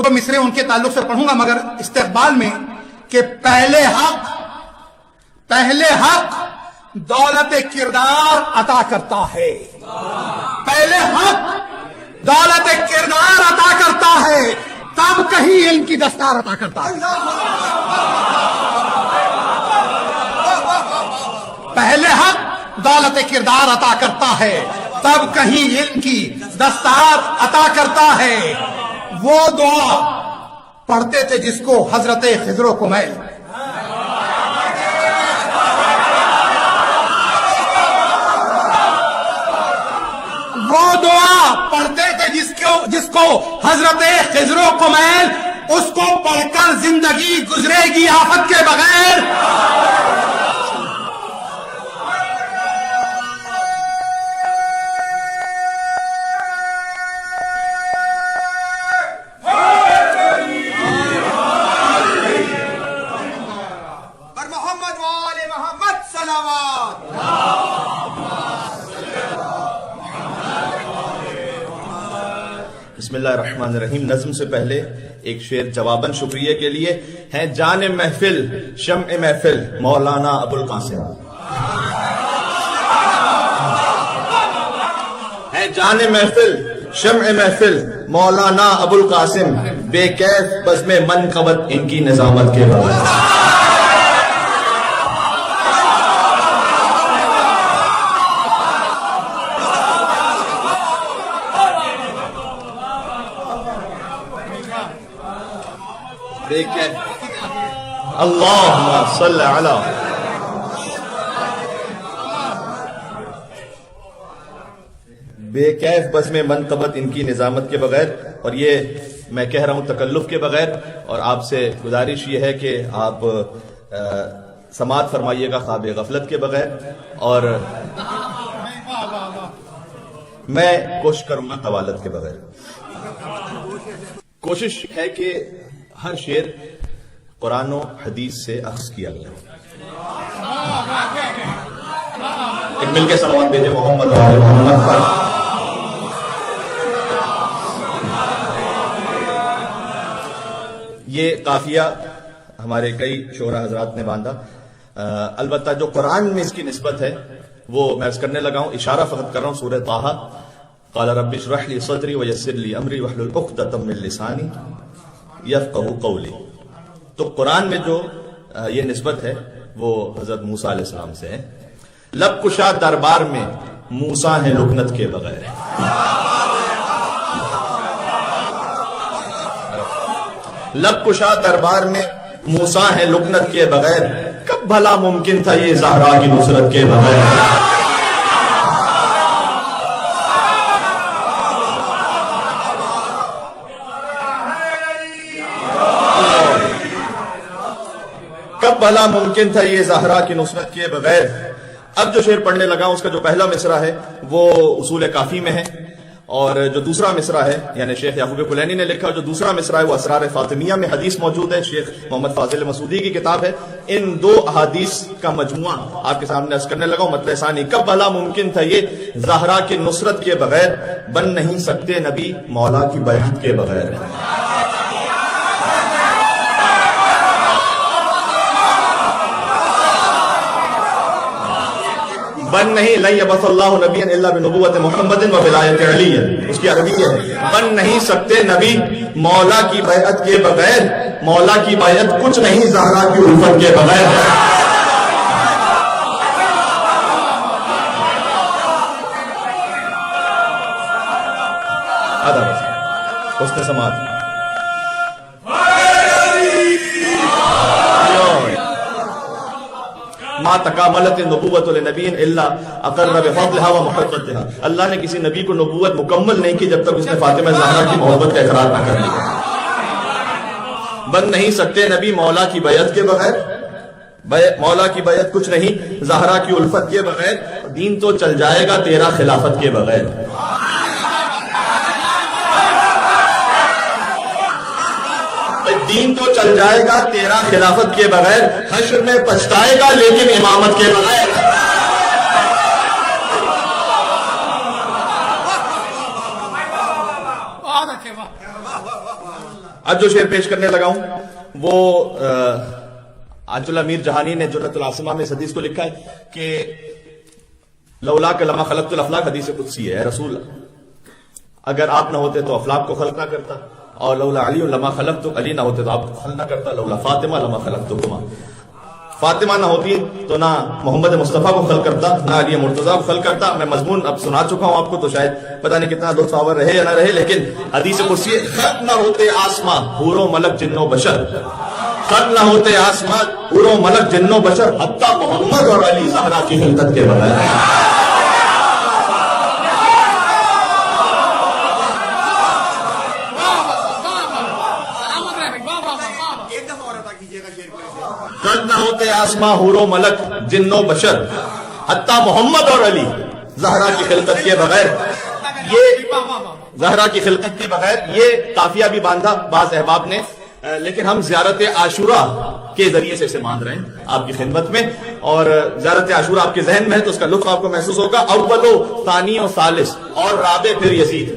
تو مصرے ان کے تعلق سے پڑھوں گا مگر استقبال میں کہ پہلے حق دولت کردار عطا کرتا ہے. پہلے حق دولت کردار عطا کرتا ہے تب کہیں علم کی دستار عطا کرتا ہے. پہلے حق دولت کردار عطا کرتا ہے تب کہیں علم کی دستار عطا کرتا ہے. وہ دعا پڑھتے تھے جس کو حضرت خضر و کمیل جس کو حضرت خضر و کمیل اس کو پڑھ کر زندگی گزرے گی آفت کے بغیر. بسم اللہ الرحمن الرحیم. نظم سے پہلے ایک شعر جواباً شکریہ کے لیے ہیں. جان محفل شمع محفل مولانا ابوالقاسم. ہے جان محفل شمع محفل مولانا ابوالقاسم. بے کیف بزم منقبت ان کی نظامت کے بغیر. اللہم صلی علی بے کیف بزم منقبت ان کی نظامت کے بغیر. اور یہ میں کہہ رہا ہوں تکلف کے بغیر. اور آپ سے گزارش یہ ہے کہ آپ سماعت فرمائیے گا خواب غفلت کے بغیر. اور میں کوشش کروں گا طوالت کے بغیر. کوشش ہے کہ ہر شعر قرآن و حدیث سے اخذ کیا گیا. ایک مل کے صلوات بھیجے محمد و آل محمد پر. یہ قافیہ ہمارے کئی شعراء حضرات نے باندھا. البتہ جو قرآن میں اس کی نسبت ہے وہ میں عرض کرنے لگا ہوں. اشارہ فقط کر رہا ہوں سورہ طٰہٰ. قال رب اشرح لي صدري ويسر لي امري واحلل عقدة من لساني يفقهوا قولي. تو قرآن میں جو یہ نسبت ہے وہ حضرت موسیٰ علیہ السلام سے ہے. لب کشا دربار میں موسیٰ ہیں لکنت کے بغیر. لب کشا دربار میں موسیٰ ہیں لکنت کے بغیر. کب بھلا ممکن تھا یہ زہرا کی نصرت کے بغیر. کب بھلا ممکن تھا یہ زہرا کی نصرت کے بغیر. اب جو شعر پڑھنے لگا اس کا جو پہلا مصرع ہے وہ اصول کافی میں ہے. اور جو دوسرا مصرع ہے یعنی شیخ یعقوب کلینی نے لکھا. جو دوسرا مصرع ہے وہ اسرار فاطمیہ میں حدیث موجود ہے. شیخ محمد فاضل مسعودی کی کتاب ہے. ان دو احادیث کا مجموعہ آپ کے سامنے عرض کرنے لگا ہوں. مطلع ثانی. کب بھلا ممکن تھا یہ زہرا کی نصرت کے بغیر. بن نہیں سکتے نبی مولا کی بیعت کے بغیر. بن نہیں لن یبعث اللہ نبیا الا بنبوت محمد و ولایت علی. اس کی عربی ہے بن نہیں سکتے نبی مولا کی بیعت کے بغیر. مولا کی بیعت کچھ نہیں زہرا کی الفت کے بغیر. حسن سماعت. ما تکاملت نبوت لنبی الا اقر بفضلها ومحبتها. اللہ نے کسی نبی کو نبوت مکمل نہیں کی جب تک اس نے فاطمہ زہرا کی محبت کا اقرار نہ کر لیا. بن نہیں سکتے نبی مولا کی بیعت کے بغیر. مولا کی بیعت کچھ نہیں زہرا کی الفت کے بغیر. دین تو چل جائے گا تیرا خلافت کے بغیر. دین تو چل جائے گا تیرا خلافت کے بغیر. حشر میں پچھتائے گا لیکن امامت کے بغیر. اب جو شعر پیش کرنے لگا ہوں وہ آج اللہ میر جہانی نے جرۃ العاصمہ میں اس حدیث کو لکھا ہے کہ لولا کہ لما خلقت الافلاق حدیث قدسی ہے، رسول اگر آپ نہ ہوتے تو افلاق کو خلق نہ کرتا، اور لولا علی لما خلقت، علی نہ ہوتے تو آپ کو خلق نہ کرتا، لولا فاطمہ لما خلقتکما، فاطمہ نہ ہوتی تو نہ محمد مصطفیٰ کو خلق کرتا، نہ علی مرتضیٰ کو خلق کرتا۔ میں مضمون اب سنا چکا ہوں آپ کو، تو شاید پتہ نہیں کتنا لطف آور رہے یا نہ رہے، لیکن حدیث قدسی خلق نہ ہوتے آسمان حور و ملک جن و بشر، خلق نہ ہوتے آسمان حور و ملک جن و بشر، حتیٰ محمد اور علی زہرا کی خلقت کے بغیر۔ خلق نہ ہوتے آسماں حور و ملک جن و بشر، حتیٰ محمد اور علی زہرا کی خلقت کے بغیر، یہ زہرا کی خلقت کے بغیر یہ قافیہ بھی باندھا بعض احباب نے، لیکن ہم زیارت عاشورہ کے ذریعے سے اسے باندھ رہے ہیں آپ کی خدمت میں، اور زیارت عاشورہ آپ کے ذہن میں ہے تو اس کا لطف آپ کو محسوس ہوگا۔ اول و ثانی و ثالث اور رابع پھر یزید،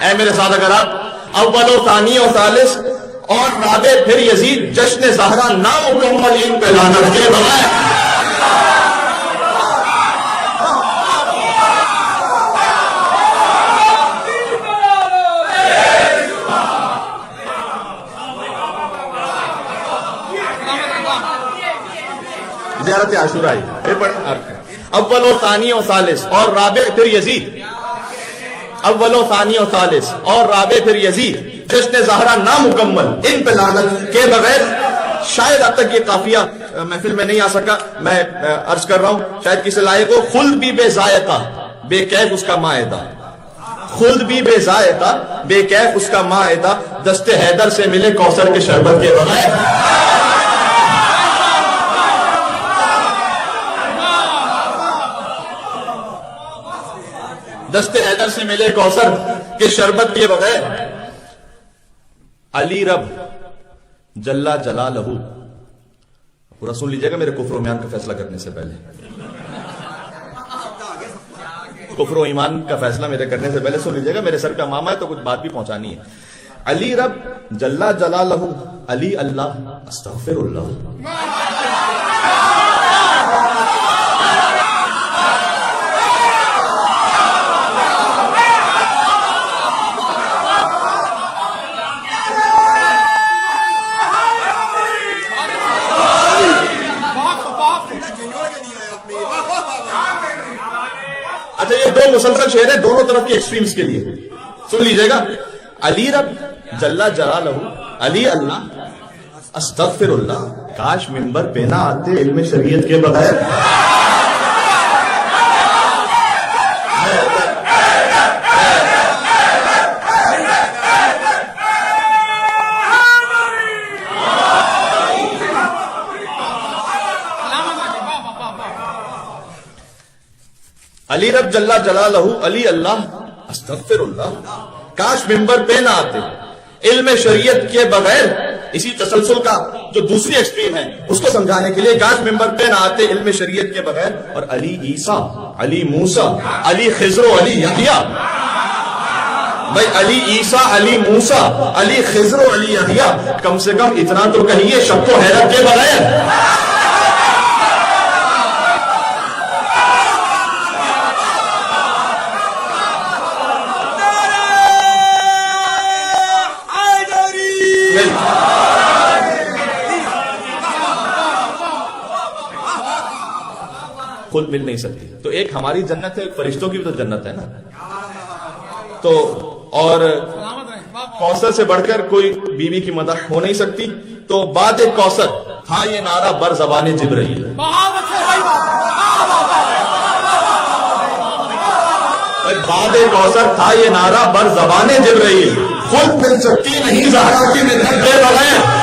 اے میرے سادہ کرام، اول و ثانی و ثالث اور رابع پھر یزید، جشن زہرا نامکمل ان پہ لعنت کے بغیر۔ زیارت عاشورہ اول و ثانی و ثالث اور رابع پھر یزید، اول و ثانی و ثالث اور رابع پھر یزید، جشن زہرا نامکمل ان پہ لعنت کے بغیر۔ شاید اب تک یہ قافیہ محفل میں نہیں آ سکا، میں عرض کر رہا ہوں شاید کسی لائق کو، خلد بھی بے ذائقہ بے کیف اس کا مائدہ، خلد بھی بے ذائقہ بے کیف اس کا مائدہ، دست حیدر سے ملے کوثر کے شربت کے بغیر۔ دست حیدر سے ملے کوثر کے شربت کے بغیر۔ علی رب جلا جلالہ، پورا سن لیجئے گا میرے کفر و ایمان کا فیصلہ کرنے سے پہلے، کفر و ایمان کا فیصلہ میرے کرنے سے پہلے سن لیجئے گا، میرے سر کا ماما ہے تو کچھ بات بھی پہنچانی ہے۔ علی رب جلا جلالہ، علی اللہ استغفر اللہ۔ اچھا یہ دو مسلسل شعر ہیں دونوں طرف کے ایکسٹریمز کے لیے، سن لیجئے گا۔ علی رب جلا جلالہ، علی اللہ استغفر اللہ، کاش ممبر پہ نہ آتے علم شریعت کے بغیر۔ علی رب جلا جلالہ، علی اللہ استغفر اللہ، کاش ممبر پہ نہ آتے علم شریعت کے بغیر۔ اسی تسلسل کا جو دوسری ایکسٹریم ہے اس کو سمجھانے کے لیے، کاش ممبر پہ نہ آتے علم شریعت کے بغیر۔ اور علی عیسیٰ، علی موسیٰ، علی خضر و علی یحییٰ، بھائی علی عیسیٰ، علی موسیٰ، علی خضر و علی یحییٰ، کم سے کم اتنا تو کہیے شک و حیرت کے بغیر۔ خود مل نہیں سکتی، تو ایک ہماری جنت ہے، ایک فرشتوں کی بھی تو جنت ہے نا، تو اور کوثر سے بڑھ کر کوئی بیوی کی مدح ہو نہیں سکتی، تو بعد کوثر تھا یہ نعرہ بر زبان جبرائیل، بعد کوثر تھا یہ نعرہ بر زبان جبرائیل، خود مل سکتی نہیں زہرا کی مدح کے بغیر۔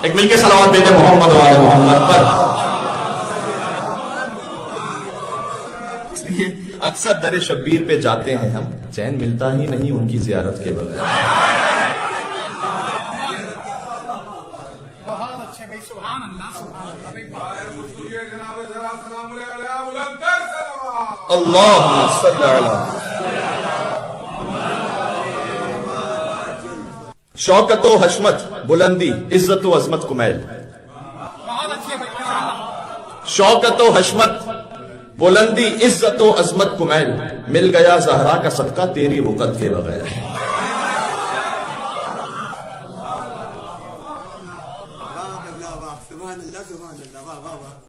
ایک مل کے صلوات دیتے محمد و آل محمد پر۔ اکثر در شبیر پہ جاتے ہیں ہم، چین ملتا ہی نہیں ان کی زیارت کے بغیر۔ اچھے بھائی سبحان اللہ سبحان اللہ بھائی اللہم صلی علی شوکت و حشمت بلندی عزت و عظمت کمیل بہت اچھے بھائی ماشاء اللہ شوکت و حشمت بلندی عزت و عظمت کمیل مل گیا زہرا کا صدقہ تیری وقت کے بغیر